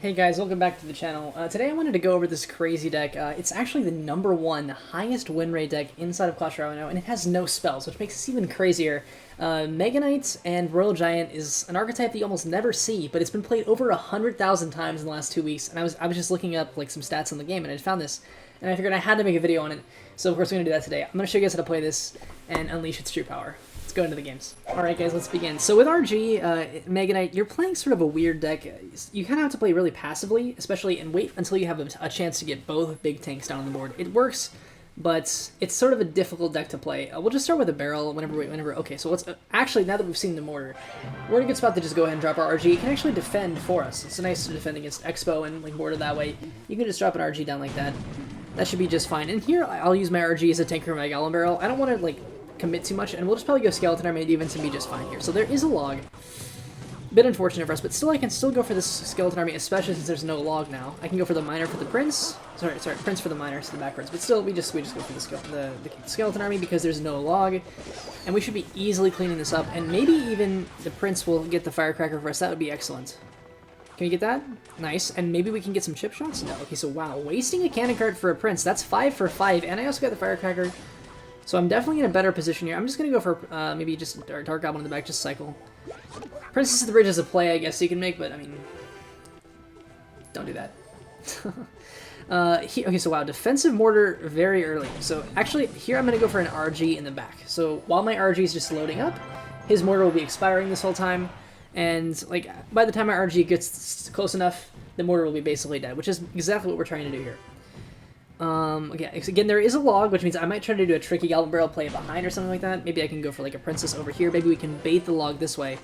Hey guys, welcome back to the channel. Today I wanted to go over this crazy deck. It's actually the #1 highest win rate deck inside of Clash Royale, and it has no spells, which makes this even crazier. Mega Knight and Royal Giant is an archetype that you almost never see, but it's been played over 100,000 times in the last 2 weeks, and I was just looking up like some stats on the game, and I found this, and I figured I had to make a video on it, so of course we're going to do that today. I'm going to show you guys how to play this and unleash its true power. Go into the games. Alright guys, let's begin. So with RG, Mega Knight, you're playing sort of a weird deck. You kind of have to play really passively, especially, and wait until you have a chance to get both big tanks down on the board. It works, but it's sort of a difficult deck to play. We'll just start with a barrel whenever okay, so let's, actually, now that we've seen the mortar, we're in a good spot to just go ahead and drop our RG. It can actually defend for us. It's nice to defend against Expo and like mortar that way. You can just drop an RG down like that. That should be just fine. And here, I'll use my RG as a tanker for my Gallon Barrel. I don't want to, like, commit too much, and we'll just probably go Skeleton Army even to be just fine here. So there is a log. A bit unfortunate for us, but still I can still go for this Skeleton Army, especially since there's no log now. I can go for the Miner for the Prince. Sorry, Prince for the Miner, so the backwards. But still, we just go for the Skeleton Army because there's no log, and we should be easily cleaning this up, and maybe even the Prince will get the Firecracker for us. That would be excellent. Can we get that? Nice. And maybe we can get some chip shots? No. Okay, so wow, wasting a cannon card for a Prince. That's 5 for 5, and I also got the Firecracker. So I'm definitely in a better position here. I'm just going to go for maybe just Dark Goblin in the back, just cycle. Princess of the Bridge is a play, I guess you can make, but I mean, don't do that. Okay, so wow, defensive mortar very early. So actually, here I'm going to go for an RG in the back. So while my RG is just loading up, his mortar will be expiring this whole time. And like by the time my RG gets close enough, the mortar will be basically dead, which is exactly what we're trying to do here. Okay, again, there is a log, which means I might try to do a tricky Gallon Barrel play behind or something like that. Maybe I can go for like a Princess over here. Maybe we can bait the log this way.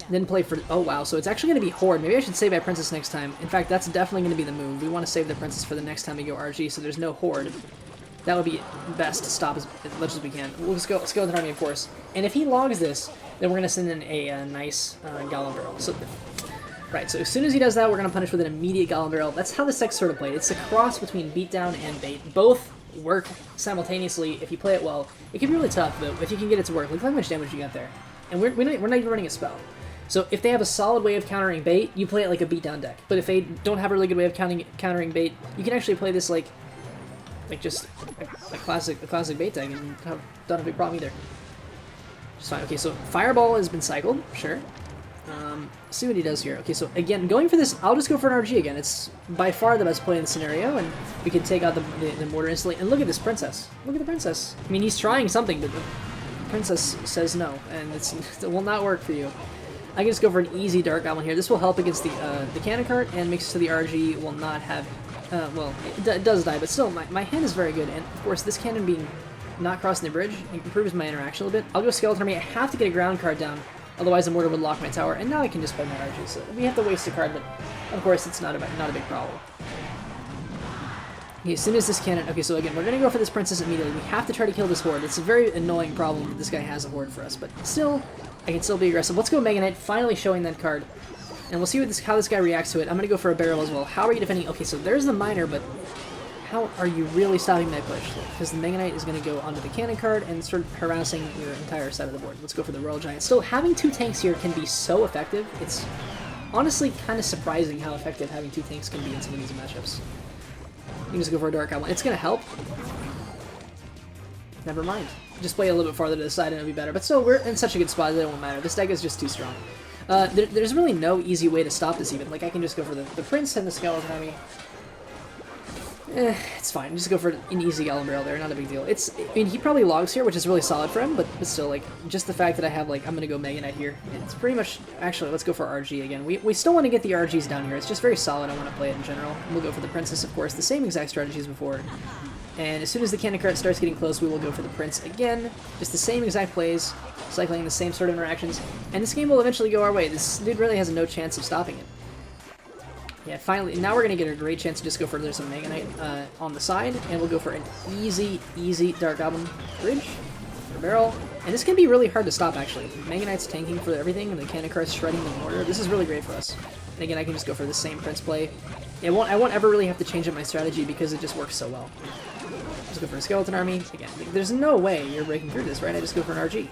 Then play for... Oh, wow. So it's actually going to be Horde. Maybe I should save my Princess next time. In fact, that's definitely going to be the move. We want to save the Princess for the next time we go RG, so there's no Horde. That would be best to stop as much as we can. We'll just go Skeleton Army, of course. And if he logs this, then we're going to send in a nice Gallon Barrel. So... Right, so as soon as he does that, we're going to punish with an immediate Gallon Barrel. That's how this deck's sort of played. It's a cross between Beatdown and Bait. Both work simultaneously if you play it well. It can be really tough, but if you can get it to work, look how much damage you got there. And we're not even running a spell. So if they have a solid way of countering Bait, you play it like a Beatdown deck. But if they don't have a really good way of countering Bait, you can actually play this like just a classic Bait deck and don't have a big problem either. Just fine. Okay, so Fireball has been cycled, sure. See what he does here. Okay, so again, going for this, I'll just go for an RG again. It's by far the best play in the scenario, and we can take out the mortar instantly. And look at this Princess. Look at the Princess. I mean, he's trying something, but the Princess says no, and it will not work for you. I can just go for an easy Dark Goblin here. This will help against the cannon cart, and makes it so the RG will not have... well, it does die, but still, my hand is very good. And, of course, this cannon being not crossing the bridge improves my interaction a little bit. I'll go Skeleton Army. I have to get a ground card down. Otherwise, the mortar would lock my tower, and now I can just play my RG. So we have to waste a card, but of course, it's not a big problem. Okay, as soon as this cannon... Okay, so again, we're going to go for this Princess immediately. We have to try to kill this Horde. It's a very annoying problem that this guy has a Horde for us, but still, I can still be aggressive. Let's go Mega Knight, finally showing that card. And we'll see how this guy reacts to it. I'm going to go for a barrel as well. How are you defending... Okay, so there's the Miner, but... How are you really stopping my push? Because the Mega Knight is going to go onto the cannon card and start harassing your entire side of the board. Let's go for the Royal Giant. Still, having 2 tanks here can be so effective. It's honestly kind of surprising how effective having 2 tanks can be in some of these matchups. You can just go for a Dark Goblin. It's going to help. Never mind. Just play a little bit farther to the side and it'll be better. But still, we're in such a good spot that it won't matter. This deck is just too strong. There's really no easy way to stop this even. Like, I can just go for the Prince and the Skeleton Army. It's fine. Just go for an easy Gallon Barrel there. Not a big deal. I mean, he probably logs here, which is really solid for him, but still, like, just the fact that I have, like, I'm going to go Mega Knight here. It's pretty much... Actually, let's go for RG again. We still want to get the RGs down here. It's just very solid. I want to play it in general. And we'll go for the Princess, of course. The same exact strategy as before. And as soon as the cannon cart starts getting close, we will go for the Prince again. Just the same exact plays, cycling the same sort of interactions. And this game will eventually go our way. This dude really has no chance of stopping it. Yeah, finally, now we're going to get a great chance to just go for some Mega Knight on the side, and we'll go for an easy Dark Goblin Bridge, or Barrel, and this can be really hard to stop, actually. Mega Knight's tanking for everything, and the cannon cart's shredding the mortar. This is really great for us. And again, I can just go for the same Prince play. I won't ever really have to change up my strategy because it just works so well. Just go for a Skeleton Army. Again, there's no way you're breaking through this, right? I just go for an RG.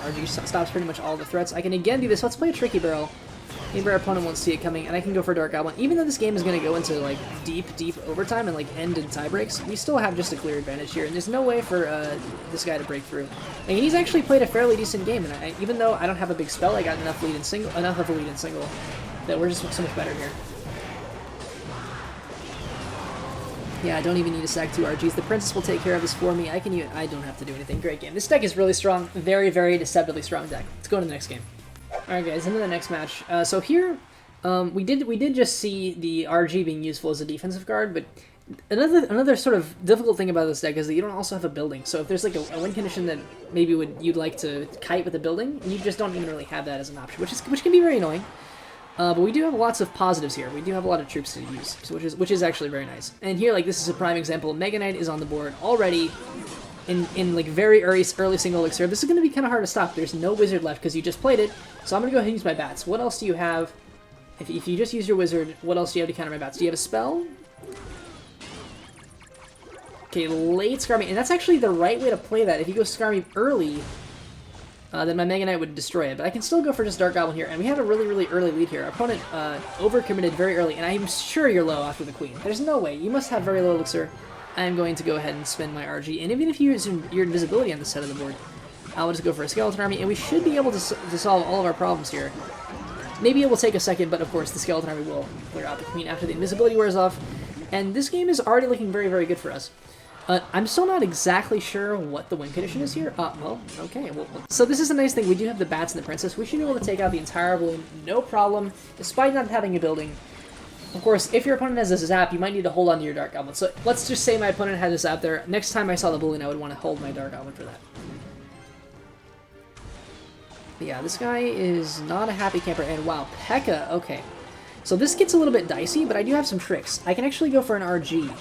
RG stops pretty much all the threats. I can again do this. Let's play a Tricky Barrel. Maybe our opponent won't see it coming, and I can go for Dark Goblin. Even though this game is going to go into like deep overtime and like end in tie breaks, we still have just a clear advantage here, and there's no way for this guy to break through. And he's actually played a fairly decent game, and even though I don't have a big spell, I got enough of a lead in single that we're just so much better here. Yeah, I don't even need to sack 2 RGs. The Princess will take care of this for me. I don't have to do anything. Great game. This deck is really strong. Very, very deceptively strong deck. Let's go to the next game. Alright guys, into the next match. So here, we did just see the RG being useful as a defensive card, but another sort of difficult thing about this deck is that you don't also have a building. So if there's like a win condition that maybe you'd like to kite with a building, you just don't even really have that as an option, which can be very annoying. But we do have lots of positives here. We do have a lot of troops to use, so which is actually very nice. And here, like, this is a prime example. Mega Knight is on the board already in like very early single elixir. This is going to be kind of hard to stop. There's no wizard left because you just played it, so I'm going to go ahead and use my bats. What else do you have? If you just use your wizard, what else do you have to counter my bats? Do you have a spell? Okay, late Skarmy, and that's actually the right way to play that. If you go Skarmy early, then my Mega Knight would destroy it. But I can still go for just Dark Goblin here, and we have a really, really early lead here. Our opponent overcommitted very early, and I'm sure you're low after the Queen. There's no way. You must have very low elixir. I'm going to go ahead and spend my RG, and even if you use your invisibility on this side of the board, I'll just go for a Skeleton Army, and we should be able to solve all of our problems here. Maybe it will take a second, but of course the Skeleton Army will clear out the Queen after the invisibility wears off, and this game is already looking very, very good for us. I'm still not exactly sure what the win condition is here. Well, okay. So this is a nice thing. We do have the bats and the princess. We should be able to take out the entire balloon, no problem, despite not having a building. Of course, if your opponent has a zap, you might need to hold on to your Dark Goblin. So let's just say my opponent had a zap there. Next time I saw the balloon, I would want to hold my Dark Goblin for that. But yeah, this guy is not a happy camper. And wow, P.E.K.K.A. Okay. So this gets a little bit dicey, but I do have some tricks. I can actually go for an RG.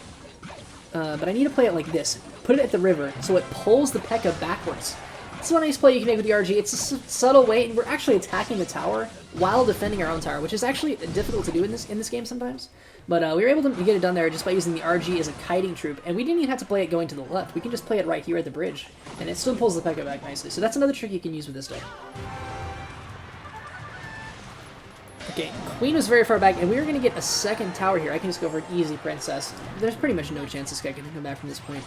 But I need to play it like this. Put it at the river, so it pulls the P.E.K.K.A. backwards. This is a nice play you can make with the RG. It's a subtle way, and we're actually attacking the tower while defending our own tower, which is actually difficult to do in this game sometimes. But we were able to get it done there just by using the RG as a kiting troop, and we didn't even have to play it going to the left. We can just play it right here at the bridge, and it still pulls the P.E.K.K.A. back nicely. So that's another trick you can use with this deck. Okay, Queen was very far back, and we were going to get a second tower here. I can just go for an easy Princess. There's pretty much no chance this guy can come back from this point.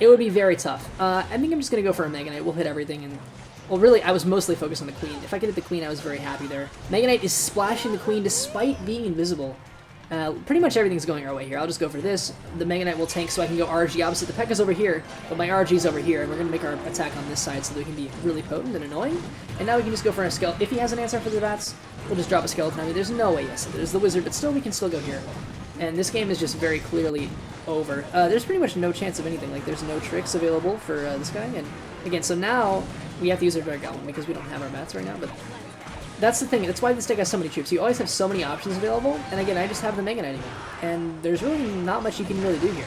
It would be very tough. I think I'm just going to go for a Mega Knight. We'll hit everything, and... Well, really, I was mostly focused on the Queen. If I could hit the Queen, I was very happy there. Mega Knight is splashing the Queen despite being invisible. Pretty much everything's going our way here. I'll just go for this. The Mega Knight will tank so I can go RG opposite. The P.E.K.K.A.'s over here, but my RG's over here, and we're going to make our attack on this side so that we can be really potent and annoying. And now we can just go for a Skeleton. If he has an answer for the bats, we'll just drop a Skeleton. I mean, there's no way, yes, there's the Wizard, but still we can still go here. And this game is just very clearly over. There's pretty much no chance of anything. Like, there's no tricks available for this guy. And again, so now we have to use our Dark Goblin because we don't have our bats right now, but... That's the thing, that's why this deck has so many troops. You always have so many options available, and again, I just have the Mega Knight again. And there's really not much you can really do here.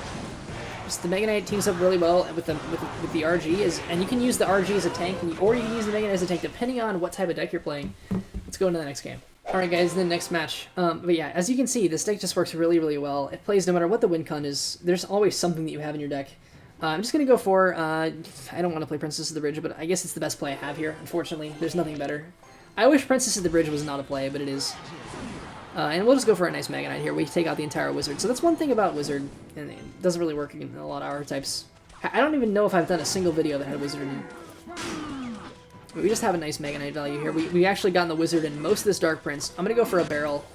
Just the Mega Knight teams up really well with the RG, and you can use the RG as a tank, or you can use the Mega Knight as a tank, depending on what type of deck you're playing. Let's go into the next game. Alright guys, the next match. But yeah, as you can see, this deck just works really, really well. It plays no matter what the win con is. There's always something that you have in your deck. I'm just going to go for, I don't want to play Princess of the Bridge, but I guess it's the best play I have here, unfortunately. There's nothing better. I wish Princess of the Bridge was not a play, but it is. And we'll just go for a nice Mega Knight here. We take out the entire Wizard. So that's one thing about Wizard, and it doesn't really work in a lot of archetypes. I don't even know if I've done a single video that had a Wizard in it. But we just have a nice Mega Knight value here. We actually gotten the Wizard in most of this Dark Prince. I'm going to go for a barrel.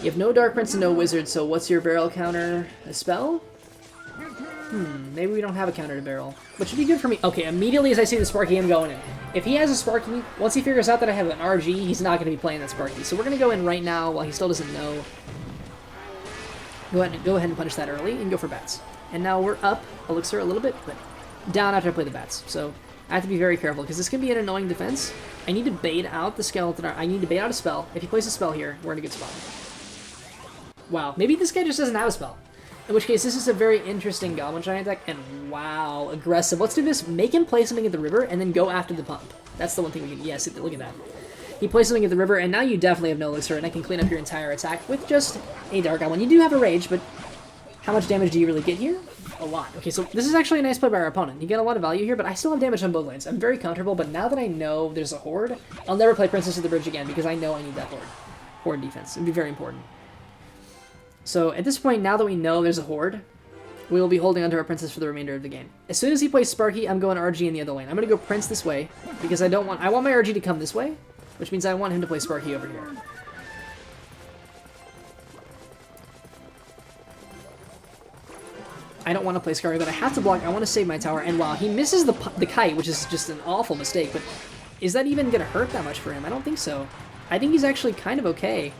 You have no Dark Prince and no Wizard, so what's your barrel counter? A spell? Maybe we don't have a counter to barrel. Which would be good for me. Okay, immediately as I see the Sparky, I'm going in. If he has a Sparky, once he figures out that I have an RG, he's not going to be playing that Sparky. So we're going to go in right now while he still doesn't know. Go ahead and punish that early and go for bats. And now we're up Elixir a little bit, but down after I play the bats. So I have to be very careful because this can be an annoying defense. I need to bait out the Skeleton. I need to bait out a spell. If he plays a spell here, we're in a good spot. Wow, maybe this guy just doesn't have a spell. In which case, this is a very interesting Goblin Giant deck, and wow, aggressive. Let's do this. Make him play something at the river, and then go after the pump. That's the one thing we can... Yes, look at that. He plays something at the river, and now you definitely have no Elixir, and I can clean up your entire attack with just a Dark Goblin. You do have a Rage, but How much damage do you really get here? A lot. Okay, so this is actually a nice play by our opponent. You get a lot of value here, but I still have damage on both lanes. I'm very comfortable, but now that I know there's a horde, I'll never play Princess of the Bridge again because I know I need that horde. Horde defense. It'd be very important. So at this point, now that we know there's a horde, we will be holding onto our Princess for the remainder of the game. As soon as he plays Sparky, I'm going RG in the other lane. I'm going to go Prince this way because I want my RG to come this way, which means I want him to play Sparky over here. I don't want to play Scarry, but I have to block. I want to save my tower. And wow, he misses the kite, which is just an awful mistake. But is that even going to hurt that much for him? I don't think so. I think he's actually kind of okay.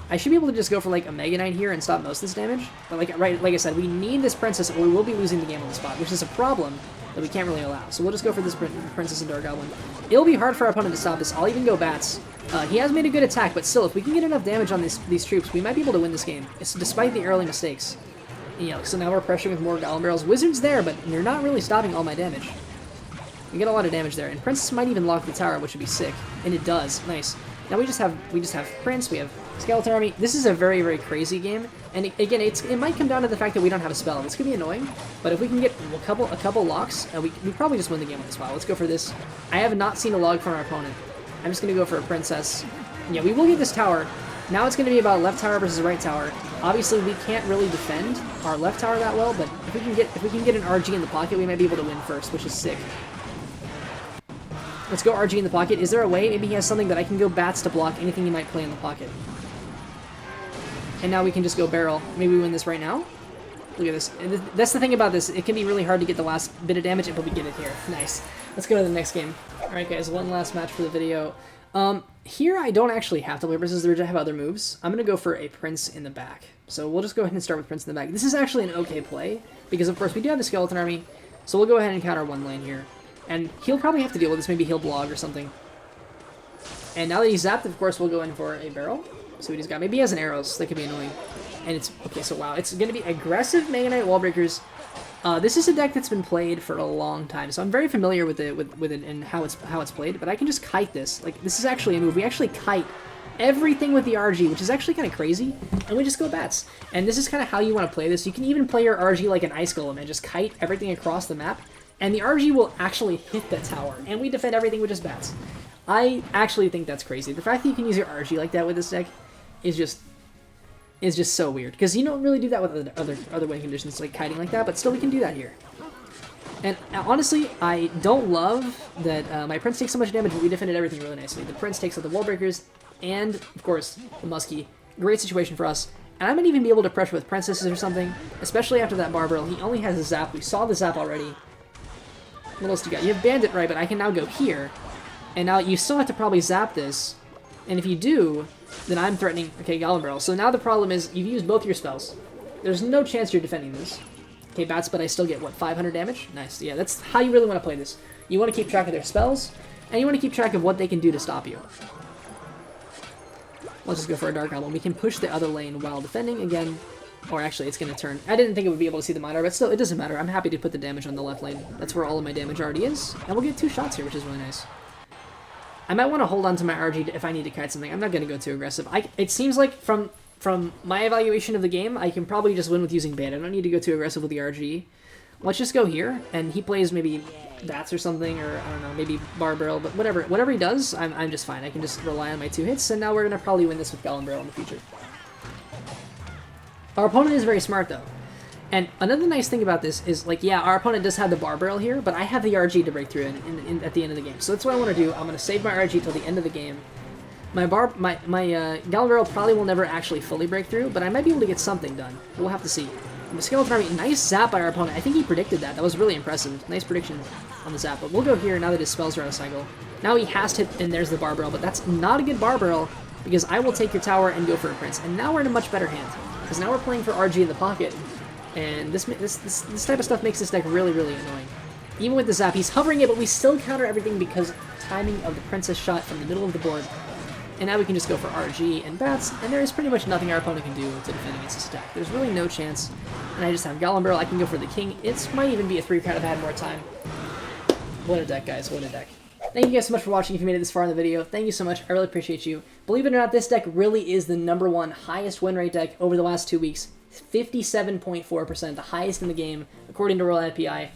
I should be able to just go for like a Mega Knight here and stop most of this damage. But like I said, we need this Princess or we will be losing the game on the spot, which is a problem that we can't really allow. So we'll just go for this Princess and Dark Goblin. It'll be hard for our opponent to stop this. I'll even go Bats. He has made a good attack, but still, if we can get enough damage on these troops, we might be able to win this game. It's despite the early mistakes. Yeah, so now we're pressuring with more Goblin Barrels. Wizard's there, but you're not really stopping all my damage. We get a lot of damage there, and Princess might even lock the tower, which would be sick. And it does. Nice. Now we just have Prince, we have Skeleton Army. This is a very, very crazy game, and again, it might come down to the fact that we don't have a spell. This could be annoying, but if we can get a couple locks, we probably just win the game on the spot. Let's go for this. I have not seen a log from our opponent. I'm just going to go for a Princess. Yeah, we will get this tower. Now it's going to be about left tower versus right tower. Obviously, we can't really defend our left tower that well, but if we can get an RG in the pocket, we might be able to win first, which is sick. Let's go RG in the pocket. Is there a way? Maybe he has something that I can go Bats to block anything he might play in the pocket. And now we can just go Barrel. Maybe we win this right now? Look at this. And that's the thing about this. It can be really hard to get the last bit of damage, but we get it here. Nice. Let's go to the next game. Alright guys, one last match for the video. Here I don't actually have to play Princess of the Bridge. I have other moves. I'm going to go for a Prince in the back. So we'll just go ahead and start with Prince in the back. This is actually an okay play, because of course we do have the Skeleton Army, so we'll go ahead and counter one lane here. And he'll probably have to deal with this. Maybe he'll blog or something. And now that he's zapped, of course, we'll go in for a Barrel. So what he's got. Maybe he has an Arrows. That could be annoying. And it's... Okay, so wow. It's going to be aggressive Mega Knight Wall Breakers. This is a deck that's been played for a long time, so I'm very familiar with it and how it's played. But I can just kite this. Like, this is actually a move. We actually kite everything with the RG, which is actually kind of crazy, and we just go Bats. And this is kind of how you want to play this. You can even play your RG like an Ice Golem and just kite everything across the map, and the RG will actually hit the tower, and we defend everything with just Bats. I actually think that's crazy. The fact that you can use your RG like that with this deck is just so weird, because you don't really do that with other win conditions like kiting like that, but still we can do that here. And honestly, I don't love that my Prince takes so much damage, but we defended everything really nicely. The Prince takes out the Wall Breakers, and of course the Muskie. Great situation for us. And I might even be able to pressure with Princesses or something, especially after that Barbarel. He only has a Zap. We saw the Zap already. What else do you got? You have Bandit, right, but I can now go here. And now you still have to probably Zap this. And if you do, then I'm threatening... Okay, Goblin Barrel. So now the problem is you've used both your spells. There's no chance you're defending this. Okay, Bats, but I still get, what, 500 damage? Nice. Yeah, that's how you really want to play this. You want to keep track of their spells, and you want to keep track of what they can do to stop you. Let's just go for a Dark Goblin. We can push the other lane while defending again. Or actually, it's going to turn. I didn't think it would be able to see the Minotaur, but still, it doesn't matter. I'm happy to put the damage on the left lane. That's where all of my damage already is. And we'll get 2 shots here, which is really nice. I might want to hold on to my RG if I need to kite something. I'm not going to go too aggressive. It seems like from my evaluation of the game, I can probably just win with using Band. I don't need to go too aggressive with the RG. Let's just go here, and he plays maybe Bats or something, or I don't know, maybe Barbarel, but whatever he does, I'm just fine. I can just rely on my 2 hits, and now we're going to probably win this with Goblin Barrel in the future. Our opponent is very smart, though. And another nice thing about this is, like, yeah, our opponent does have the Barbarel here, but I have the RG to break through at the end of the game. So that's what I want to do. I'm going to save my RG till the end of the game. My Goblin Barrel probably will never actually fully break through, but I might be able to get something done. We'll have to see. The Skeleton Army, nice zap by our opponent. I think he predicted that. That was really impressive. Nice prediction on the zap. But we'll go here now that his spells are out of cycle. Now he has to hit, and there's the Barbarel, but that's not a good Barbarel, because I will take your tower and go for a Prince. And now we're in a much better hand, because now we're playing for RG in the pocket. And this type of stuff makes this deck really, really annoying. Even with the zap, he's hovering it, but we still counter everything because timing of the Princess shot from the middle of the board. And now we can just go for RG and Bats, and there is pretty much nothing our opponent can do to defend against this attack. There's really no chance. And I just have Goblin Barrel. I can go for the King. It might even be a 3-count if I had more time. What a deck, guys. What a deck. Thank you guys so much for watching. If you made it this far in the video, thank you so much. I really appreciate you. Believe it or not, this deck really is the #1 highest win rate deck over the last 2 weeks. 57.4%, the highest in the game, according to Royal API,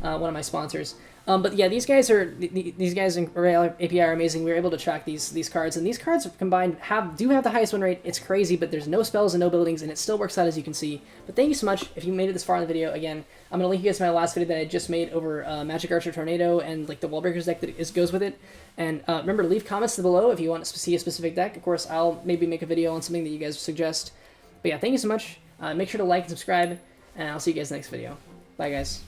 one of my sponsors. But yeah, these guys in Royal API are amazing. We were able to track these cards, and these cards combined do have the highest win rate. It's crazy, but there's no spells and no buildings, and it still works out, as you can see. But thank you so much if you made it this far in the video. Again, I'm gonna link you guys to my last video that I just made over Magic Archer Tornado and like the Wall Breakers deck that goes with it. And remember, leave comments below if you want to see a specific deck. Of course, I'll maybe make a video on something that you guys suggest. But yeah, thank you so much. Make sure to like and subscribe, and I'll see you guys next video. Bye, guys.